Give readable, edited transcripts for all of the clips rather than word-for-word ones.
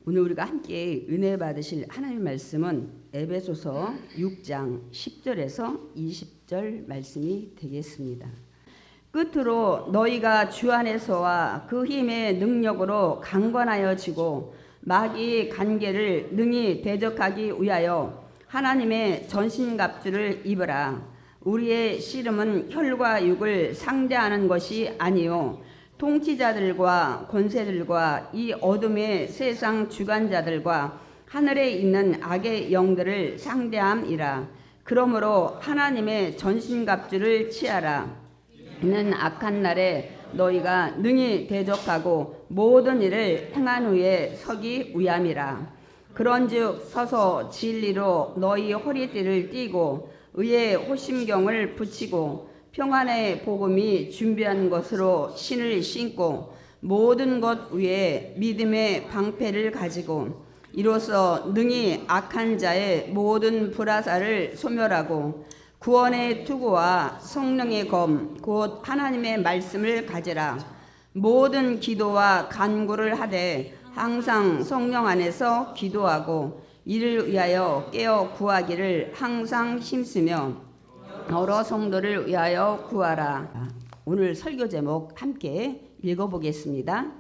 오늘 우리가 함께 은혜 받으실 하나님의 말씀은 에베소서 6장 10절에서 20절 말씀이 되겠습니다. 끝으로 너희가 주 안에서와 그 힘의 능력으로 강건하여지고 마귀의 간계를 능히 대적하기 위하여 하나님의 전신갑주를 입으라. 우리의 씨름은 혈과 육을 상대하는 것이 아니요 통치자들과 권세들과 이 어둠의 세상 주관자들과 하늘에 있는 악의 영들을 상대함이라. 그러므로 하나님의 전신갑주를 취하라. 이는 악한 날에 너희가 능히 대적하고 모든 일을 행한 후에 서기 위함이라. 그런즉 서서 진리로 너희 허리띠를 띠고 의의 호심경을 붙이고 평안의 복음이 준비한 것으로 신을 신고 모든 것 위에 믿음의 방패를 가지고 이로써 능히 악한 자의 모든 불화살을 소멸하고 구원의 투구와 성령의 검 곧 하나님의 말씀을 가지라. 모든 기도와 간구를 하되 항상 성령 안에서 기도하고 이를 위하여 깨어 구하기를 항상 힘쓰며 여러 성도를 위하여 구하라. 오늘 설교 제목 함께 읽어보겠습니다.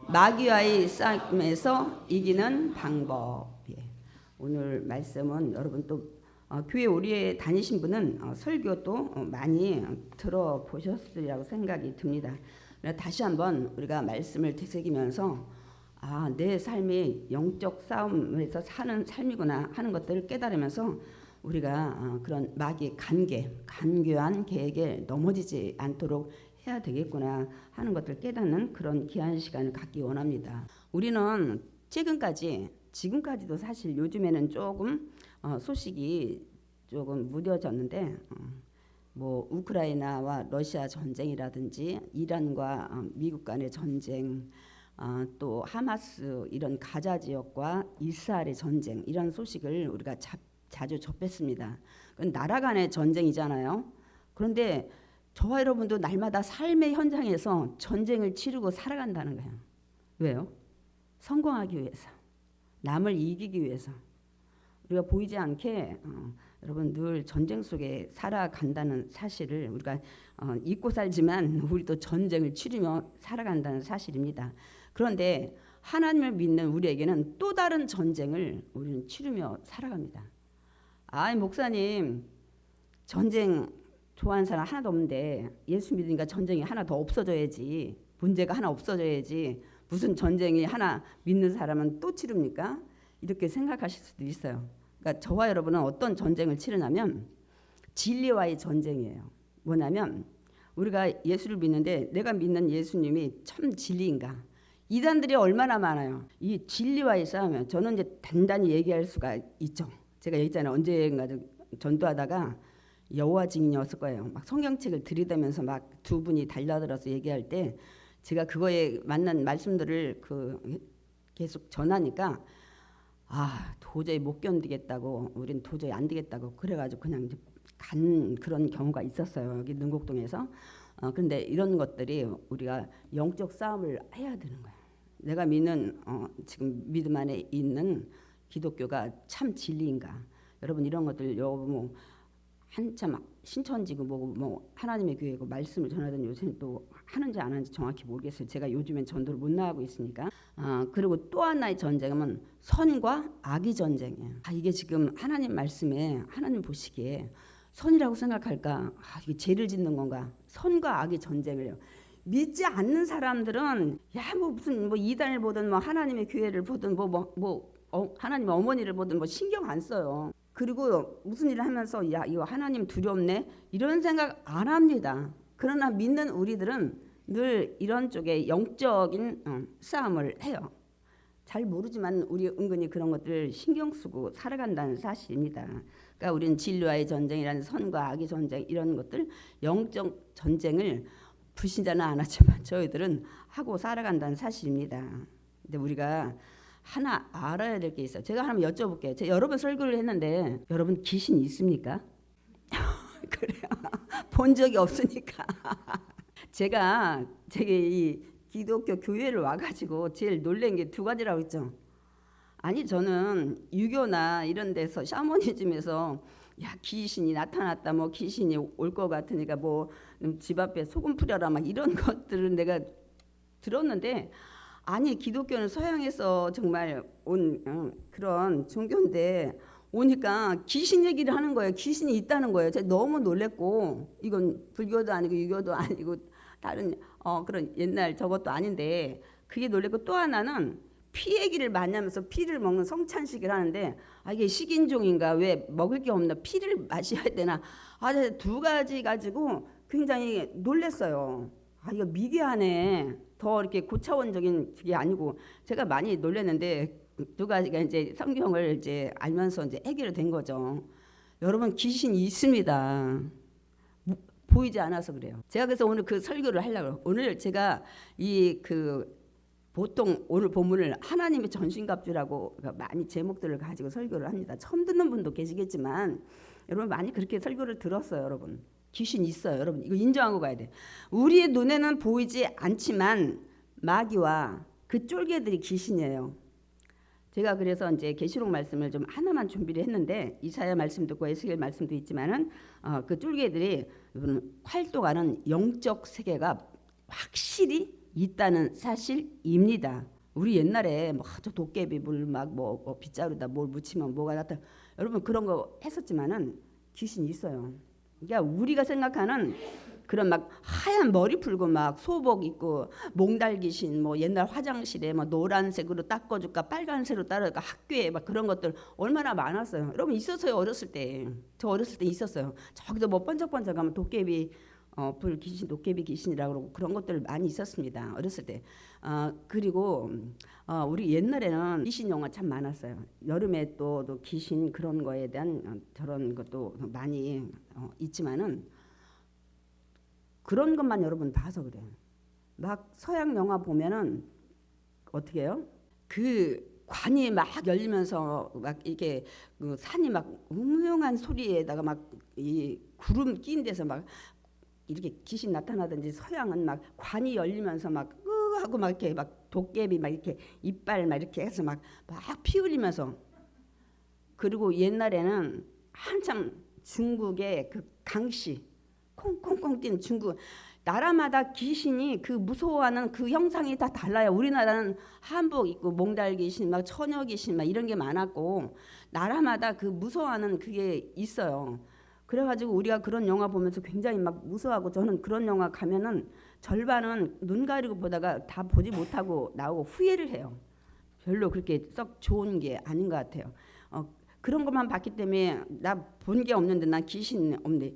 마귀와의 싸움에서 이기는 방법. 오늘 말씀은 여러분 또 교회 오래 다니신 분은 설교도 많이 들어보셨으리라고 생각이 듭니다. 다시 한번 우리가 말씀을 되새기면서 내 삶이 영적 싸움에서 사는 삶이구나 하는 것들을 깨달으면서 우리가 그런 마귀의 간교한 계획에 넘어지지 않도록 해야 되겠구나 하는 것들을 깨닫는 그런 귀한 시간을 갖기 원합니다. 우리는 지금까지도 사실 요즘에는 조금 소식이 조금 무뎌졌는데 뭐 우크라이나와 러시아 전쟁이라든지 이란과 미국 간의 전쟁, 또 하마스 이런 가자 지역과 이스라엘의 전쟁 이런 소식을 우리가 자주 접했습니다. 그건 나라 간의 전쟁이잖아요. 그런데 저와 여러분도 날마다 삶의 현장에서 전쟁을 치르고 살아간다는 거예요. 왜요? 성공하기 위해서, 남을 이기기 위해서. 우리가 보이지 않게 여러분 늘 전쟁 속에 살아간다는 사실을 우리가 잊고 살지만 우리도 전쟁을 치르며 살아간다는 사실입니다. 그런데 하나님을 믿는 우리에게는 또 다른 전쟁을 우리는 치르며 살아갑니다. 목사님 전쟁 좋아하는 사람 하나도 없는데 예수 믿으니까 전쟁이 하나 더 없어져야지, 문제가 하나 없어져야지, 무슨 전쟁이 하나 믿는 사람은 또 치릅니까? 이렇게 생각하실 수도 있어요. 그러니까 저와 여러분은 어떤 전쟁을 치르냐면 진리와의 전쟁이에요. 뭐냐면 우리가 예수를 믿는데 내가 믿는 예수님이 참 진리인가? 이단들이 얼마나 많아요. 이 진리와의 싸움이에요. 저는 이제 단단히 얘기할 수가 있죠. 제가 얘기했잖아요. 언젠가 전도하다가 여호와 증인이었을 거예요. 막 성경책을 들이대면서 막 두 분이 달려들어서 얘기할 때 제가 그거에 맞는 말씀들을 계속 전하니까 도저히 못 견디겠다고, 우린 도저히 안 되겠다고 그래가지고 그냥 이제 간 그런 경우가 있었어요. 여기 능곡동에서. 그런데 이런 것들이 우리가 영적 싸움을 해야 되는 거예요. 내가 믿는 지금 믿음 안에 있는 기독교가 참 진리인가? 여러분 이런 것들 뭐 한참 신천지고 뭐 하나님의 교회고 말씀을 전하던 요새는 또 하는지 안 하는지 정확히 모르겠어요. 제가 요즘엔 전도를 못 나가고 있으니까. 그리고 또 하나의 전쟁은 선과 악의 전쟁이에요. 이게 지금 하나님 말씀에 하나님 보시기에 선이라고 생각할까? 이게 죄를 짓는 건가? 선과 악의 전쟁을요. 믿지 않는 사람들은 무슨 이단을 보든 하나님의 교회를 보든 하나님의 어머니를 보든 신경 안 써요. 그리고 무슨 일을 하면서 이거 하나님 두렵네 이런 생각 안 합니다. 그러나 믿는 우리들은 늘 이런 쪽에 영적인 싸움을 해요. 잘 모르지만 우리 은근히 그런 것들을 신경 쓰고 살아간다는 사실입니다. 그러니까 우리는 진리와의 전쟁이라는 선과 악의 전쟁 이런 것들 영적 전쟁을 불신자는 안 하지만 저희들은 하고 살아간다는 사실입니다. 근데 우리가 하나 알아야 될 게 있어요. 제가 하나 여쭤볼게요. 제가 여러 번 설교를 했는데 여러분 귀신 있습니까? 그래요. 본 적이 없으니까. 제가 이 기독교 교회를 와가지고 제일 놀란 게 두 가지라고 했죠. 아니 저는 유교나 이런 데서 샤머니즘에서 야 귀신이 나타났다 뭐 귀신이 올 것 같으니까 뭐 집 앞에 소금 뿌려라 막 이런 것들은 내가 들었는데 아니 기독교는 서양에서 정말 온 그런 종교인데 오니까 귀신 얘기를 하는 거예요. 귀신이 있다는 거예요. 제가 너무 놀랬고 이건 불교도 아니고 유교도 아니고 다른 그런 옛날 저것도 아닌데 그게 놀랬고 또 하나는 피 얘기를 많이 하면서 피를 먹는 성찬식을 하는데 아 이게 식인종인가 왜 먹을 게 없나 피를 마셔야 되나 두 가지 가지고 굉장히 놀랬어요. 아 이거 미개하네. 더 이렇게 고차원적인 게 아니고 제가 많이 놀랐는데 두 가지가 이제 성경을 이제 알면서 이제 해결된 거죠. 여러분 귀신이 있습니다. 보이지 않아서 그래요. 제가 그래서 오늘 그 설교를 하려고 오늘 제가 이 그 보통 오늘 본문을 하나님의 전신갑주라고 많이 제목들을 가지고 설교를 합니다. 처음 듣는 분도 계시겠지만 여러분 많이 그렇게 설교를 들었어요. 여러분 귀신 있어요. 여러분 이거 인정하고 가야 돼. 우리의 눈에는 보이지 않지만 마귀와 그 쫄개들이 귀신이에요. 제가 그래서 이제 계시록 말씀을 좀 하나만 준비를 했는데 이사야 말씀도 있고 에스겔 말씀도 있지만은 그 쫄개들이 활동하는 영적 세계가 확실히 있다는 사실입니다. 우리 옛날에 뭐저 도깨비 물 막 뭐 빗자루다 뭘 묻히면 뭐가 나타 여러분 그런 거 했었지만은 귀신이 있어요. 그러니까 우리가 생각하는 그런 막 하얀 머리 풀고 막 소복 입고 몽달 귀신 뭐 옛날 화장실에 뭐 노란색으로 닦아줄까 빨간색으로 따를까 학교에 막 그런 것들 얼마나 많았어요. 여러분 있었어요. 어렸을 때. 저 어렸을 때 있었어요. 저기도 뭐 번쩍번쩍하면 도깨비 불 귀신 도깨비 귀신이라고 그러고 그런 것들 많이 있었습니다. 어렸을 때. 그리고 우리 옛날에는 귀신 영화 참 많았어요. 여름에 또 귀신 그런 거에 대한 저런 것도 많이 있지만은 그런 것만 여러분 봐서 그래요. 막 서양 영화 보면은 어떻게 해요? 그 관이 막 열리면서 막 이게 그 산이 막 웅웅한 소리에다가 막 이 구름 낀 데서 막 이렇게 귀신 나타나든지 서양은 막 관이 열리면서 막 하고 막 이렇게 막 도깨비 막 이렇게 이빨 막 이렇게 해서 막 피 흘리면서 그리고 옛날에는 한참 중국의 그 강씨 콩콩콩 뛰는 중국 나라마다 귀신이 그 무서워하는 그 형상이 다 달라요. 우리나라는 한복 입고 몽달 귀신 막 처녀 귀신 막 이런 게 많았고 나라마다 그 무서워하는 그게 있어요. 그래가지고 우리가 그런 영화 보면서 굉장히 막 무서워하고 저는 그런 영화 가면은 절반은 눈 가리고 보다가 다 보지 못하고 나오고 후회를 해요. 별로 그렇게 썩 좋은 게 아닌 것 같아요. 그런 것만 봤기 때문에 나 본 게 없는데 난 귀신 없는데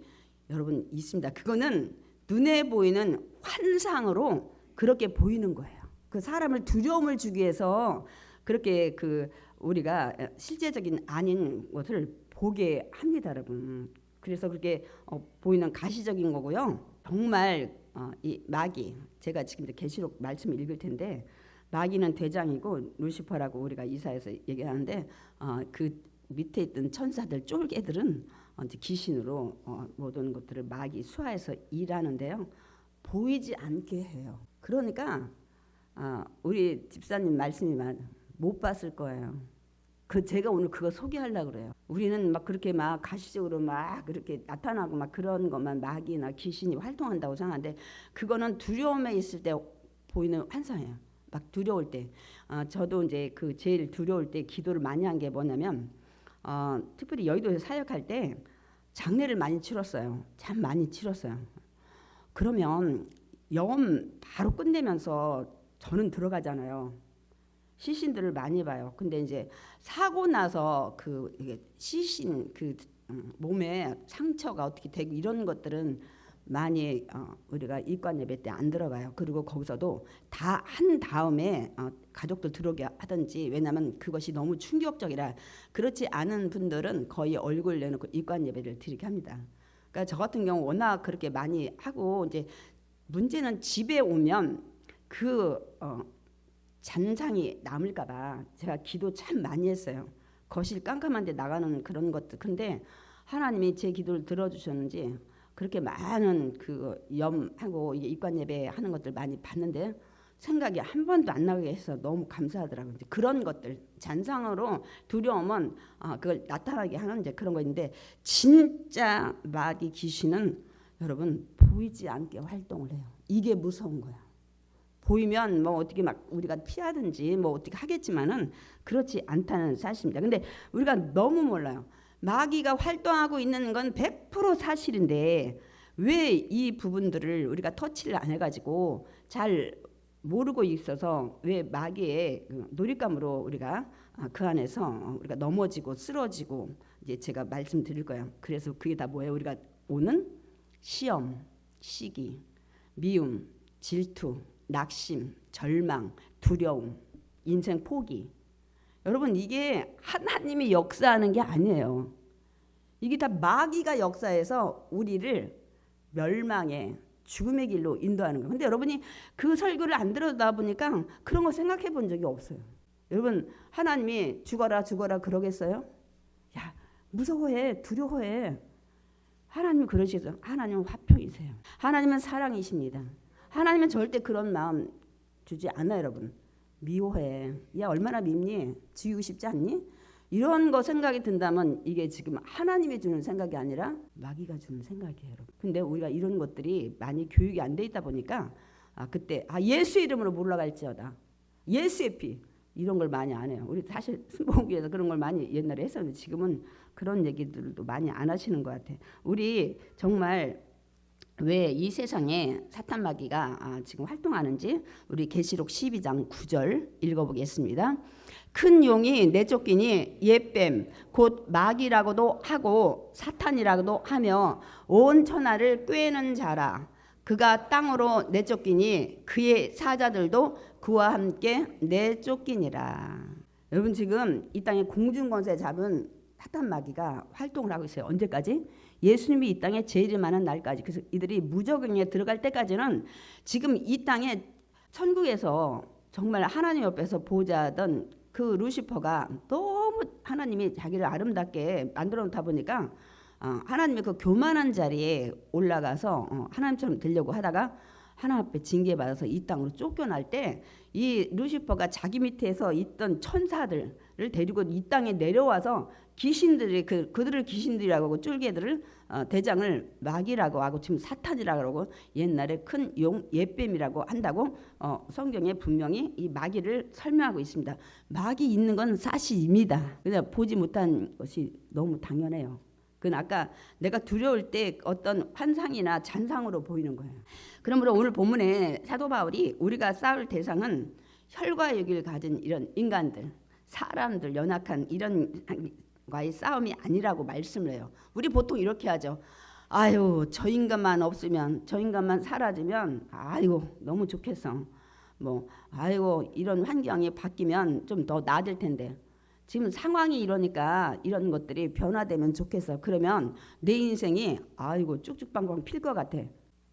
여러분 있습니다. 그거는 눈에 보이는 환상으로 그렇게 보이는 거예요. 그 사람을 두려움을 주기 위해서 그렇게 그 우리가 실제적인 아닌 것을 보게 합니다, 여러분. 그래서 그렇게 보이는 가시적인 거고요. 정말 이 마귀 제가 지금 계시록 말씀을 읽을 텐데 마귀는 대장이고 루시퍼라고 우리가 이사에서 얘기하는데 그 밑에 있던 천사들 쫄개들은 이제 귀신으로 모든 것들을 마귀 수하에서 일하는데요. 보이지 않게 해요. 그러니까 우리 집사님 말씀이 못 봤을 거예요. 그 제가 오늘 그거 소개하려고 그래요. 우리는 막 그렇게 막 가시적으로 막 그렇게 나타나고 막 그런 것만 마귀나 귀신이 활동한다고 생각하는데 그거는 두려움에 있을 때 보이는 환상이에요. 막 두려울 때. 저도 이제 그 제일 두려울 때 기도를 많이 한 게 뭐냐면 특별히 여의도에서 사역할 때 장례를 많이 치렀어요. 참 많이 치렀어요. 그러면 영업 바로 끝내면서 저는 들어가잖아요. 시신들을 많이 봐요. 근데 이제 사고 나서 그 시신 그 몸에 상처가 어떻게 되고 이런 것들은 많이 우리가 이관 예배 때 안 들어가요. 그리고 거기서도 다 한 다음에 가족들 들어오게 하든지 왜냐하면 그것이 너무 충격적이라 그렇지 않은 분들은 거의 얼굴 내놓고 이관 예배를 드리게 합니다. 그러니까 저 같은 경우 워낙 그렇게 많이 하고 이제 문제는 집에 오면 그 잔상이 남을까봐 제가 기도 참 많이 했어요. 거실 깜깜한데 나가는 그런 것들. 근데 하나님이 제 기도를 들어주셨는지 그렇게 많은 그 염하고 입관 예배 하는 것들 많이 봤는데 생각이 한 번도 안 나게 해서 너무 감사하더라고요. 이제 그런 것들 잔상으로 두려움은 그걸 나타나게 하는 이제 그런 거인데 진짜 마귀 귀신은 여러분 보이지 않게 활동을 해요. 이게 무서운 거야. 보이면 뭐 어떻게 막 우리가 피하든지 뭐 어떻게 하겠지만은 그렇지 않다는 사실입니다. 근데 우리가 너무 몰라요. 마귀가 활동하고 있는 건 100% 사실인데 왜 이 부분들을 우리가 터치를 안 해가지고 잘 모르고 있어서 왜 마귀의 놀잇감으로 우리가 그 안에서 우리가 넘어지고 쓰러지고 이제 제가 말씀드릴 거예요. 그래서 그게 다 뭐예요? 우리가 오는 시험, 시기, 미움, 질투, 낙심, 절망, 두려움, 인생 포기. 여러분 이게 하나님이 역사하는 게 아니에요. 이게 다 마귀가 역사해서 우리를 멸망의 죽음의 길로 인도하는 거예요. 근데 여러분이 그 설교를 안 들어다 보니까 그런 거 생각해 본 적이 없어요. 여러분 하나님이 죽어라 죽어라 그러겠어요? 야 무서워해 두려워해. 하나님은 그러시죠. 하나님은 화평이세요. 하나님은 사랑이십니다. 하나님은 절대 그런 마음 주지 않아요. 여러분 미워해. 야 얼마나 밉니? 지우고 싶지 않니? 이런 거 생각이 든다면 이게 지금 하나님이 주는 생각이 아니라 마귀가 주는 생각이에요. 여러분. 근데 우리가 이런 것들이 많이 교육이 안 돼 있다 보니까 그때 예수 이름으로 몰라갈지어다. 예수의 피 이런 걸 많이 안 해요. 우리 사실 순복음교회에서 그런 걸 많이 옛날에 했었는데 지금은 그런 얘기들도 많이 안 하시는 것 같아요. 우리 정말 왜 이 세상에 사탄 마귀가 지금 활동하는지 우리 계시록 12장 9절 읽어보겠습니다. 큰 용이 내쫓기니 옛뱀 곧 마귀라고도 하고 사탄이라고도 하며 온 천하를 꿰는 자라. 그가 땅으로 내쫓기니 그의 사자들도 그와 함께 내쫓기니라. 여러분 지금 이 땅에 공중권세 잡은 사탄 마귀가 활동을 하고 있어요. 언제까지? 예수님이 이 땅에 재림하는 날까지. 그래서 이들이 무적응에 들어갈 때까지는 지금 이 땅에 천국에서 정말 하나님 옆에서 보좌하던 그 루시퍼가 너무 하나님이 자기를 아름답게 만들어 놓다 보니까 하나님의 그 교만한 자리에 올라가서 하나님처럼 되려고 하다가 하나님 앞에 징계받아서 이 땅으로 쫓겨날 때 이 루시퍼가 자기 밑에서 있던 천사들을 데리고 이 땅에 내려와서 귀신들이 그들을 귀신들이라고 하고 쫄개들을 대장을 마귀라고 하고 지금 사탄이라고 하고 옛날에 큰 용 옛뱀이라고 한다고 성경에 분명히 이 마귀를 설명하고 있습니다. 마귀 있는 건 사실입니다. 그냥 보지 못한 것이 너무 당연해요. 그건 아까 내가 두려울 때 어떤 환상이나 잔상으로 보이는 거예요. 그러므로 오늘 본문에 사도 바울이 우리가 싸울 대상은 혈과 육을 가진 이런 인간들, 사람들, 연약한 이런 과의 싸움이 아니라고 말씀을 해요. 우리 보통 이렇게 하죠. 아유 저 인간만 없으면 저 인간만 사라지면 아이고 너무 좋겠어. 뭐 아이고 이런 환경이 바뀌면 좀 더 나아질 텐데 지금 상황이 이러니까 이런 것들이 변화되면 좋겠어. 그러면 내 인생이 아이고 쭉쭉방방 필 것 같아.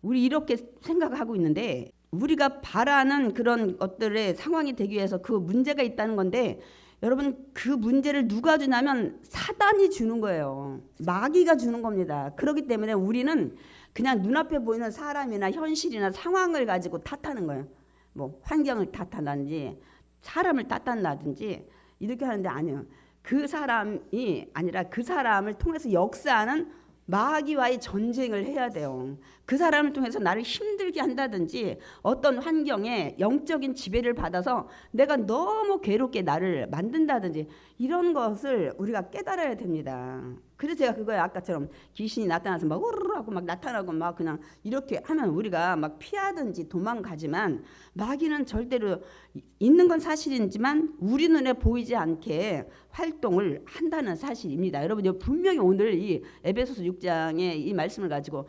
우리 이렇게 생각하고 있는데 우리가 바라는 그런 것들의 상황이 되기 위해서 그 문제가 있다는 건데 여러분 그 문제를 누가 주냐면 사단이 주는 거예요. 마귀가 주는 겁니다. 그렇기 때문에 우리는 그냥 눈앞에 보이는 사람이나 현실이나 상황을 가지고 탓하는 거예요. 뭐 환경을 탓한다든지 사람을 탓한다든지 이렇게 하는데 아니에요. 그 사람이 아니라 그 사람을 통해서 역사하는 마귀와의 전쟁을 해야 돼요. 그 사람을 통해서 나를 힘들게 한다든지 어떤 환경에 영적인 지배를 받아서 내가 너무 괴롭게 나를 만든다든지 이런 것을 우리가 깨달아야 됩니다. 그래서 제가 그거에 아까처럼 귀신이 나타나서 막 우르르 하고 막 나타나고 막 그냥 이렇게 하면 우리가 막 피하든지 도망가지만 마귀는 절대로 있는 건 사실이지만 우리 눈에 보이지 않게 활동을 한다는 사실입니다. 여러분 분명히 오늘 이 에베소서 6장의 이 말씀을 가지고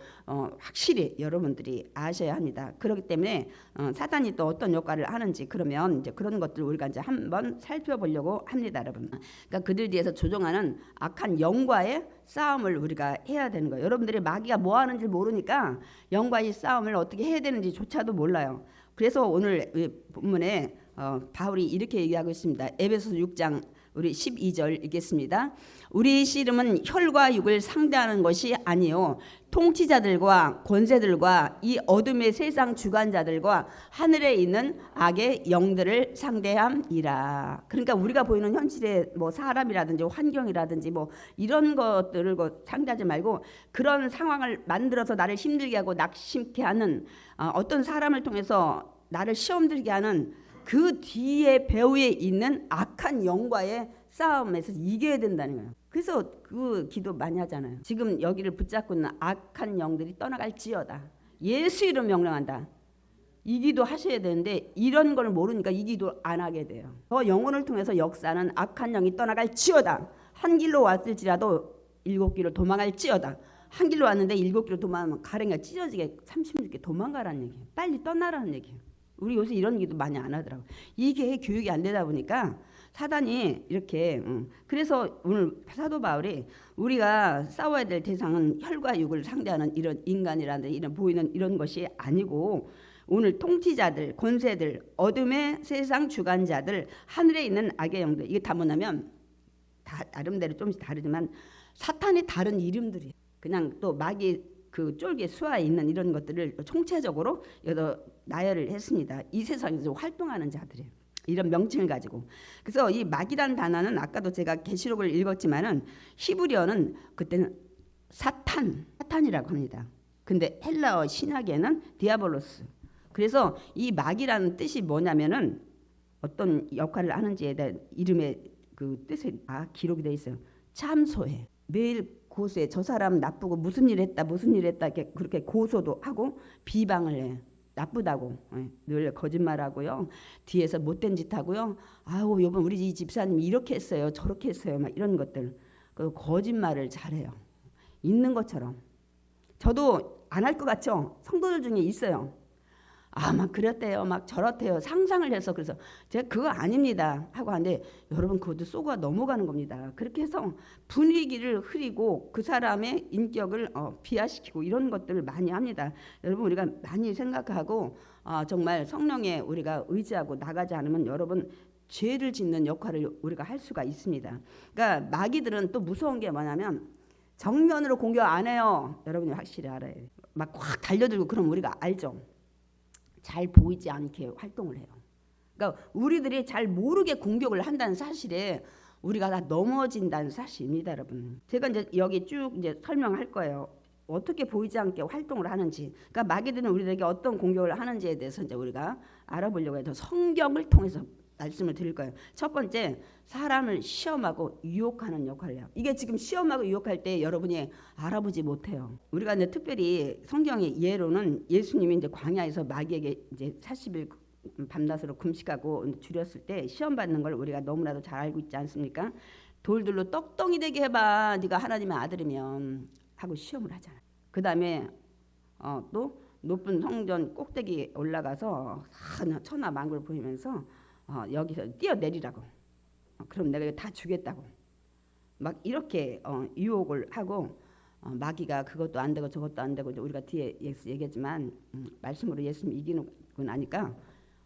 확실히 여러분들이 아셔야 합니다. 그렇기 때문에 사단이 또 어떤 역할을 하는지 그러면 이제 그런 것들 우리가 이제 한번 살펴보려고 합니다, 여러분. 그러니까 그들 뒤에서 조종하는 악한 영과의 싸움을 우리가 해야 되는 거예요. 여러분들이 마귀가 뭐 하는지 모르니까 영과의 싸움을 어떻게 해야 되는지조차도 몰라요. 그래서 오늘 본문에 바울이 이렇게 얘기하고 있습니다. 에베소서 6장 우리 12절 읽겠습니다. 우리 씨름은 혈과 육을 상대하는 것이 아니요 통치자들과 권세들과 이 어둠의 세상 주관자들과 하늘에 있는 악의 영들을 상대함이라. 그러니까 우리가 보이는 현실의 뭐 사람이라든지 환경이라든지 뭐 이런 것들을 상대하지 말고 그런 상황을 만들어서 나를 힘들게 하고 낙심케 하는 어떤 사람을 통해서 나를 시험 들게 하는 그 뒤에 배후에 있는 악한 영과의 싸움에서 이겨야 된다는 거예요. 그래서 그 기도 많이 하잖아요. 지금 여기를 붙잡고 있는 악한 영들이 떠나갈지어다. 예수 이름 명령한다. 이 기도 하셔야 되는데 이런 걸 모르니까 이 기도 안 하게 돼요. 저 영혼을 통해서 역사는 악한 영이 떠나갈지어다. 한 길로 왔을지라도 7길로 도망갈지어다. 한 길로 왔는데 7길로 도망가면 가랭이가 찢어지게 36개 도망가라는 얘기예요. 빨리 떠나라는 얘기예요. 우리 요새 이런 기도 많이 안 하더라고요. 이게 교육이 안 되다 보니까 사단이 이렇게 그래서 오늘 사도 바울이 우리가 싸워야 될 대상은 혈과 육을 상대하는 이런 인간이라는 이런 보이는 이런 것이 아니고 오늘 통치자들, 권세들, 어둠의 세상 주관자들, 하늘에 있는 악의 영들 이게 다 뭐냐면 다 나름대로 좀씩 다르지만 사탄의 다른 이름들이에요. 그냥 또 마귀 그 쫄개 수하에 있는 이런 것들을 총체적으로 여기서 나열을 했습니다. 이 세상에서 활동하는 자들이에요. 이런 명칭을 가지고. 그래서 이 마귀라는 단어는 아까도 제가 계시록을 읽었지만은 히브리어는 그때는 사탄이라고 합니다. 근데 헬라어 신학에는 디아볼로스. 그래서 이 마귀라는 뜻이 뭐냐면은 어떤 역할을 하는지에 대한 이름의 그 뜻이 기록이 돼 있어요. 참소해. 매일 고소해. 저 사람 나쁘고 무슨 일 했다 이렇게 그렇게 고소도 하고 비방을 해. 나쁘다고 늘 거짓말하고요. 뒤에서 못된 짓 하고요. 아우 여보 우리 이 집사님이 이렇게 했어요. 저렇게 했어요. 막 이런 것들. 그 거짓말을 잘해요. 있는 것처럼. 저도 안 할 것 같죠? 성도들 중에 있어요. 막 그랬대요. 막 저렇대요. 상상을 해서 그래서 제가 그거 아닙니다 하고 하는데 여러분 그것도 쏘고 넘어가는 겁니다. 그렇게 해서 분위기를 흐리고 그 사람의 인격을 비하시키고 이런 것들을 많이 합니다. 여러분 우리가 많이 생각하고 정말 성령에 우리가 의지하고 나가지 않으면 여러분 죄를 짓는 역할을 우리가 할 수가 있습니다. 그러니까 마귀들은 또 무서운 게 뭐냐면 정면으로 공격 안 해요. 여러분이 확실히 알아야 돼요. 막 확 달려들고 그럼 우리가 알죠. 잘 보이지 않게 활동을 해요. 그러니까 우리들이 잘 모르게 공격을 한다는 사실에 우리가 다 넘어진다는 사실입니다, 여러분. 제가 이제 여기 쭉 이제 설명할 거예요. 어떻게 보이지 않게 활동을 하는지. 그러니까 마귀들은 우리들에게 어떤 공격을 하는지에 대해서 이제 우리가 알아보려고 해서 성경을 통해서 말씀을 드릴 거예요. 첫 번째, 사람을 시험하고 유혹하는 역할을 해요. 이게 지금 시험하고 유혹할 때 여러분이 알아보지 못해요. 우리가 이제 특별히 성경의 예로는 예수님이 이제 광야에서 마귀에게 이제 40일 밤낮으로 금식하고 줄였을 때 시험 받는 걸 우리가 너무나도 잘 알고 있지 않습니까? 돌들로 떡덩이 되게 해봐. 네가 하나님의 아들이면 하고 시험을 하잖아요. 그 다음에 또 높은 성전 꼭대기 올라가서 천하 만국을 보이면서 여기서 뛰어내리라고. 그럼 내가 다 주겠다고. 막 이렇게 유혹을 하고 마귀가 그것도 안 되고 저것도 안 되고 우리가 뒤에 얘기했지만 말씀으로 예수님 이기고 나니까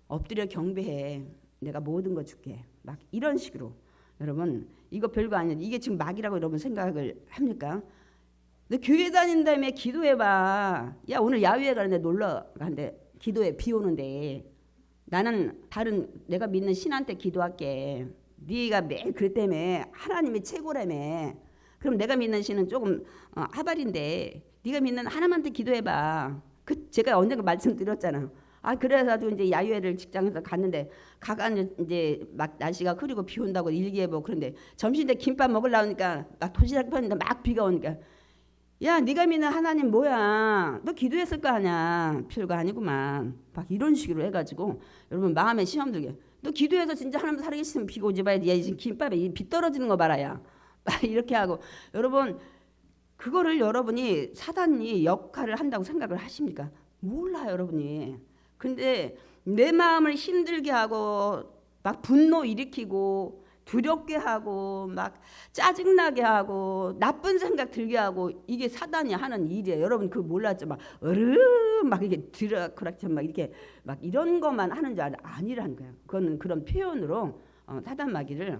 엎드려 경배해. 내가 모든 거 줄게. 막 이런 식으로. 여러분 이거 별거 아니에요. 이게 지금 마귀라고 여러분 생각을 합니까? 너 교회 다닌다며 기도해봐. 야 오늘 야외에 가는데 놀러 가는데 기도해. 비 오는데 나는 다른 내가 믿는 신한테 기도할게. 네가 매일 그랬다며. 하나님이 최고라며. 그럼 내가 믿는 신은 조금 하발인데 네가 믿는 하나님한테 기도해봐. 그 제가 언젠가 말씀드렸잖아요. 그래가지고 이제 야유회를 직장에서 갔는데 가가지고 이제 막 날씨가 흐리고 비 온다고 일기예보. 그런데 점심 때 김밥 먹으려니까 막 도시락 폈는데 막 비가 오니까 야 네가 믿는 하나님 뭐야? 너 기도했을 거 아니야. 별거 아니구만. 막 이런 식으로 해가지고 여러분 마음에 시험 들게. 너 기도해서 진짜 하나님 살아계시면 비가 오지 봐야지. 야 지금 김밥에 비 떨어지는 거 봐라야. 막 이렇게 하고 여러분 그거를 여러분이 사단이 역할을 한다고 생각을 하십니까? 몰라요 여러분이. 근데 내 마음을 힘들게 하고 막 분노 일으키고 두렵게 하고 막 짜증나게 하고 나쁜 생각 들게 하고 이게 사단이 하는 일이에요. 여러분 그거 몰랐죠? 막 으르 막 이렇게 드라큘라처 막 이렇게 막 이런 것만 하는 줄 아니라는 거예요. 그거는 그런 표현으로 사단 마귀를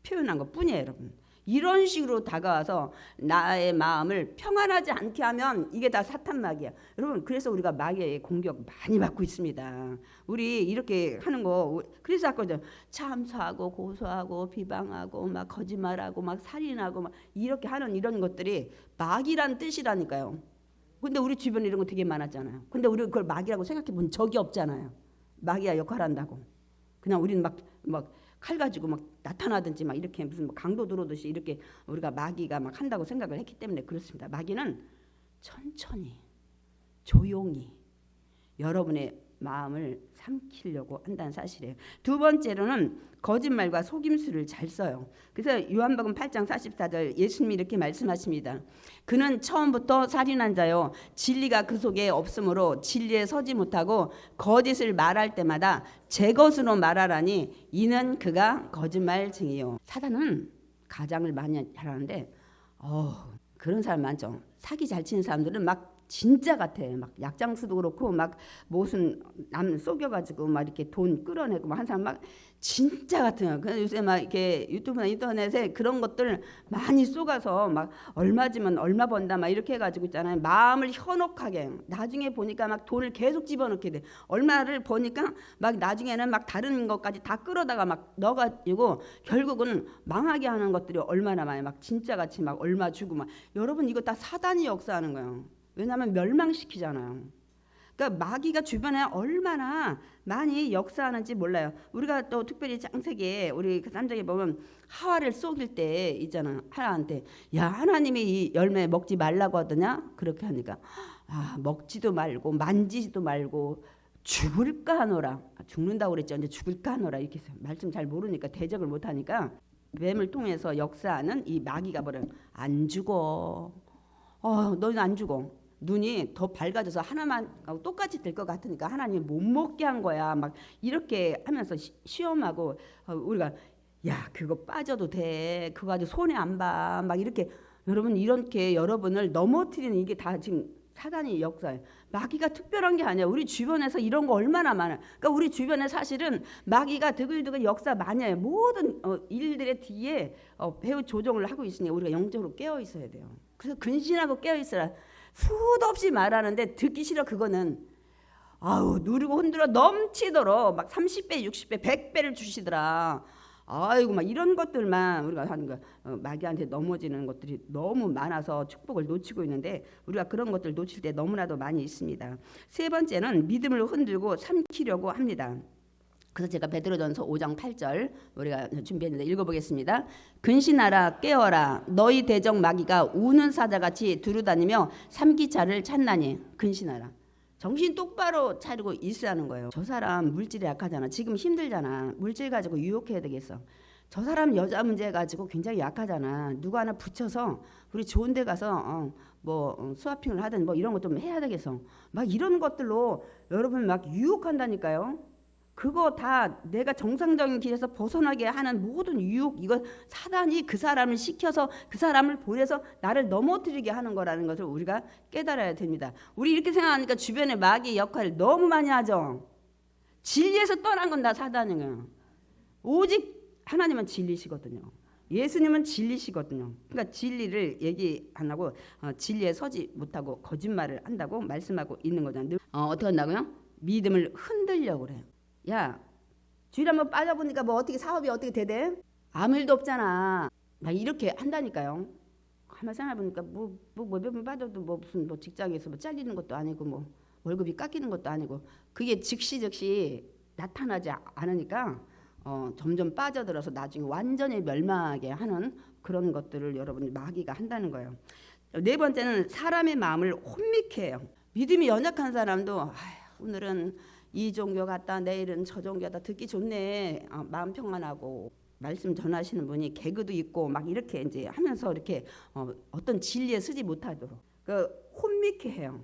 표현한 것 뿐이에요, 여러분. 이런 식으로 다가와서 나의 마음을 평안하지 않게 하면 이게 다 사탄 마귀야. 여러분 그래서 우리가 마귀의 공격 많이 받고 있습니다. 우리 이렇게 하는 거 그래서 아까 참소하고 고소하고 비방하고 막 거짓말하고 막 살인하고 막 이렇게 하는 이런 것들이 마귀란 뜻이라니까요. 근데 우리 주변에 이런 거 되게 많았잖아요. 근데 우리 그걸 마귀라고 생각해 본 적이 없잖아요. 마귀가 역할한다고. 그냥 우리는 막 칼 가지고 막 나타나든지 막 이렇게 무슨 강도 들어오듯이 이렇게 우리가 마귀가 막 한다고 생각을 했기 때문에 그렇습니다. 마귀는 천천히 조용히 여러분의 마음을 삼키려고 한다는 사실이에요. 두 번째로는 거짓말과 속임수를 잘 써요. 그래서 요한복음 8장 44절 예수님이 이렇게 말씀하십니다. 그는 처음부터 살인한 자요 진리가 그 속에 없으므로 진리에 서지 못하고 거짓을 말할 때마다 제 것으로 말하라니 이는 그가 거짓말쟁이요. 사단은 가장을 많이 하라는데 그런 사람 많죠. 사기 잘 치는 사람들은 막 진짜 같아. 막 약장수도 그렇고 막 무슨 남 속여가지고 막 이렇게 돈 끌어내고 막 한 사람 막 진짜 같은. 그래서 요새 막 이렇게 유튜브나 인터넷에 그런 것들 많이 쏘가서 막 얼마 지면 얼마 번다 막 이렇게 해가지고 있잖아요. 마음을 현혹하게. 나중에 보니까 막 돈을 계속 집어넣게 돼. 얼마를 버니까 막 나중에는 막 다른 것까지 다 끌어다가 막 넣어가지고 결국은 망하게 하는 것들이 얼마나 많아요. 막 진짜 같이 막 얼마 주고 막. 여러분 이거 다 사단이 역사하는 거예요. 왜냐하면 멸망시키잖아요. 그러니까 마귀가 주변에 얼마나 많이 역사하는지 몰라요. 우리가 또 특별히 창세기에 우리 그 3장에 보면 하와를 속일 때 있잖아. 하나한테 야 하나님이 이 열매 먹지 말라고 하더냐? 그렇게 하니까 먹지도 말고 만지지도 말고 죽을까 하노라. 죽는다고 그랬죠. 이제 죽을까 하노라 이렇게 해서 말씀 잘 모르니까 대적을 못하니까 뱀을 통해서 역사하는 이 마귀가 안 죽어. 너는 안 죽어. 눈이 더 밝아져서 하나만 똑같이 될 것 같으니까 하나님이 못 먹게 한 거야. 막 이렇게 하면서 시험하고 우리가 야 그거 빠져도 돼. 그거 가지고 손해 안 봐. 막 이렇게 여러분 이렇게 여러분을 넘어뜨리는 이게 다 지금 사단의 역사예요. 마귀가 특별한 게 아니야. 우리 주변에서 이런 거 얼마나 많아. 그러니까 우리 주변에 사실은 마귀가 드글드글 역사 많이 해요. 모든 일들의 뒤에 배후 조종을 하고 있으니 우리가 영적으로 깨어 있어야 돼요. 그래서 근신하고 깨어 있어라. 수도 없이 말하는데 듣기 싫어. 그거는 누르고 흔들어 넘치도록 막 30배, 60배, 100배를 주시더라. 아이고 막 이런 것들만 우리가 하는 거 마귀한테 넘어지는 것들이 너무 많아서 축복을 놓치고 있는데 우리가 그런 것들 놓칠 때 너무나도 많이 있습니다. 세 번째는 믿음을 흔들고 삼키려고 합니다. 그래서 제가 베드로전서 5장 8절 우리가 준비했는데 읽어보겠습니다. 근신하라 깨어라 너희 대적 마귀가 우는 사자같이 두루다니며 삼키자를 찾나니. 근신하라. 정신 똑바로 차리고 있으라는 거예요. 저 사람 물질이 약하잖아. 지금 힘들잖아. 물질 가지고 유혹해야 되겠어. 저 사람 여자 문제 가지고 굉장히 약하잖아. 누구 하나 붙여서 우리 좋은 데 가서 스와핑을 하든 이런 거 좀 해야 되겠어. 막 이런 것들로 여러분 막 유혹한다니까요. 그거 다 내가 정상적인 길에서 벗어나게 하는 모든 유혹, 이거 사단이 그 사람을 시켜서 그 사람을 보내서 나를 넘어뜨리게 하는 거라는 것을 우리가 깨달아야 됩니다. 우리 이렇게 생각하니까 주변에 마귀의 역할을 너무 많이 하죠. 진리에서 떠난 건 다 사단이에요. 오직 하나님은 진리시거든요. 예수님은 진리시거든요. 그러니까 진리를 얘기 안 하고 진리에 서지 못하고 거짓말을 한다고 말씀하고 있는 거잖아요. 어떻게 한다고요? 믿음을 흔들려고 그래요. 야, 주일 한번 빠져보니까 어떻게 사업이 어떻게 되대? 아무 일도 없잖아. 막 이렇게 한다니까요. 가만 생각해보니까 몇 번 빠져도 무슨 직장에서 잘리는 것도 아니고 월급이 깎이는 것도 아니고 그게 즉시 나타나지 않으니까 점점 빠져들어서 나중에 완전히 멸망하게 하는 그런 것들을 여러분 마귀가 한다는 거예요. 네 번째는 사람의 마음을 혼미케 해요. 믿음이 연약한 사람도 오늘은 이 종교 같다 내일은 저 종교다 듣기 좋네 마음 평안하고 말씀 전하시는 분이 개그도 있고 막 이렇게 이제 하면서 이렇게 어떤 진리에 서지 못하도록 혼미케 해요.